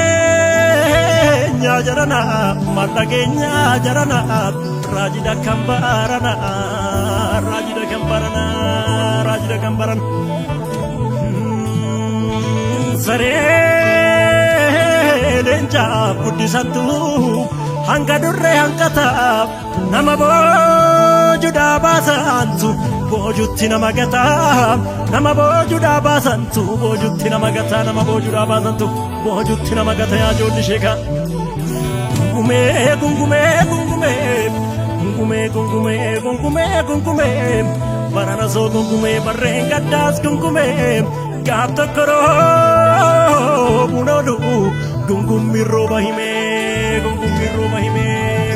dhageenya jarana maal dhageenya jarana raajida kan barana raajida kan barana saree leenca guddisantu hanga durree hanqataaf nama boojuudhaa baasantu boojutti nama gataa nama boojuudhaa baasantu boojutti nama gataa nama boojuudhaa baasantu boojutti nama gataa yaa ijoolli sheekaa gungumee gungumee gungumee gungumee gungumee gungumee gungumee barana soo gungumee barreen gaddaas gungumee gaaf tokko roobuun oolu gungummi rooba himee gungummi rooba himee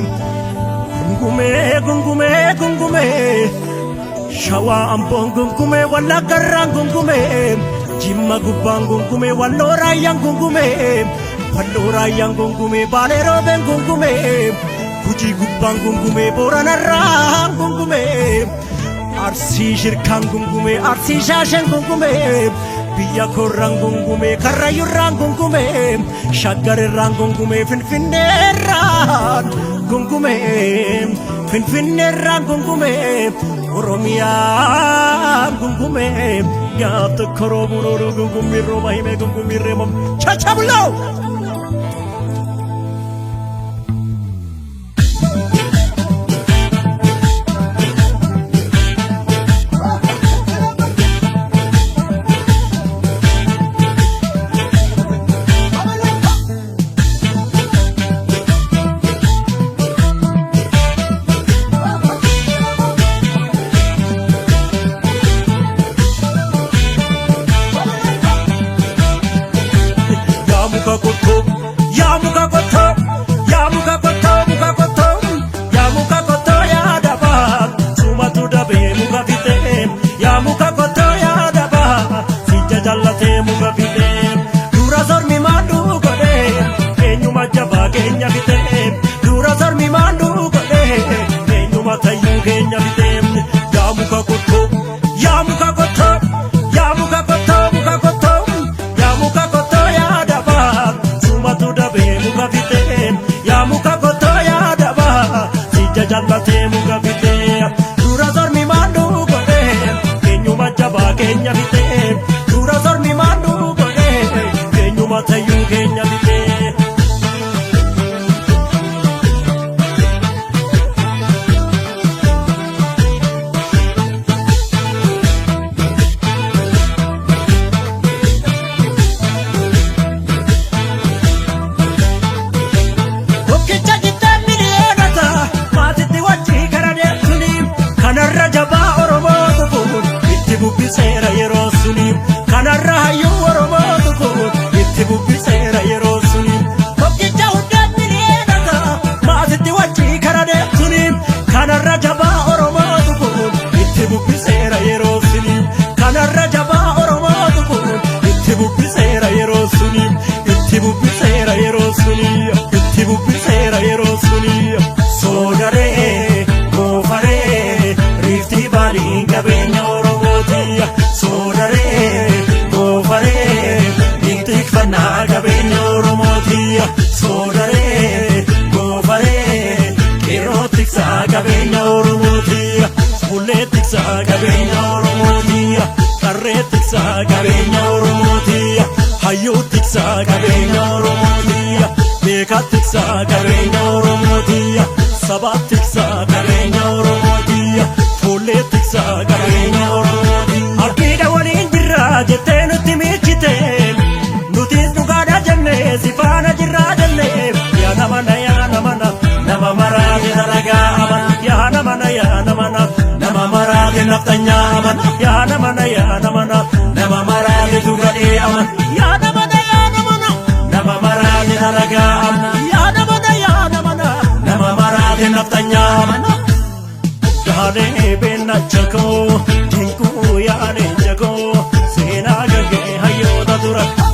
gungumee gungumee gungumee shawaa amboon gungumee wallaggarraan gungumee jimma gubbaan gungumee walloo raayyaan gungumee walloo raayyaan gungumee baalee roobeen gungumee gujii gubbaan gungumee booranarraan gungumee arsii shirkaan gungumee arsii shaashen gungumee biyya korraan gungumee karrayyurraan gungumee shaggarirraan gungumee finfinneerraan gungumee finfinneerraan gungumee oromiyaan gungumee gaaf tokko roobuun oolu gungummi rooba himee gungummi reemam chachabuloo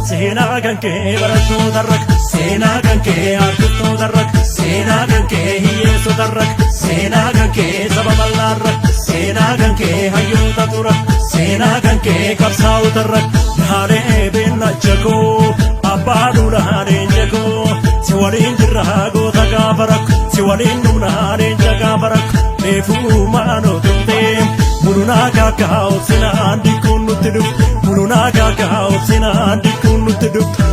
seenaa kan kee barattoota rakka seenaa kan kee argittoota rakka seenaa kan kee hiyyeessota rakka seenaa kan kee saba bal'aa rakka seenaa kan kee hayyoota rakka seenaa kan kee qabsaa'ota rakka yaalee beella jakoo abbaa numnaaleen jagoo si waliin jirraa goota gaafa rakko si waliin numnaaleen jagaafa rakko reefuu maanoo tuttee mulunaa kaakaa obsinaan dikkuun nutti dhufu mulunaa kaakaa obsinaan dikkuun nutti dhufu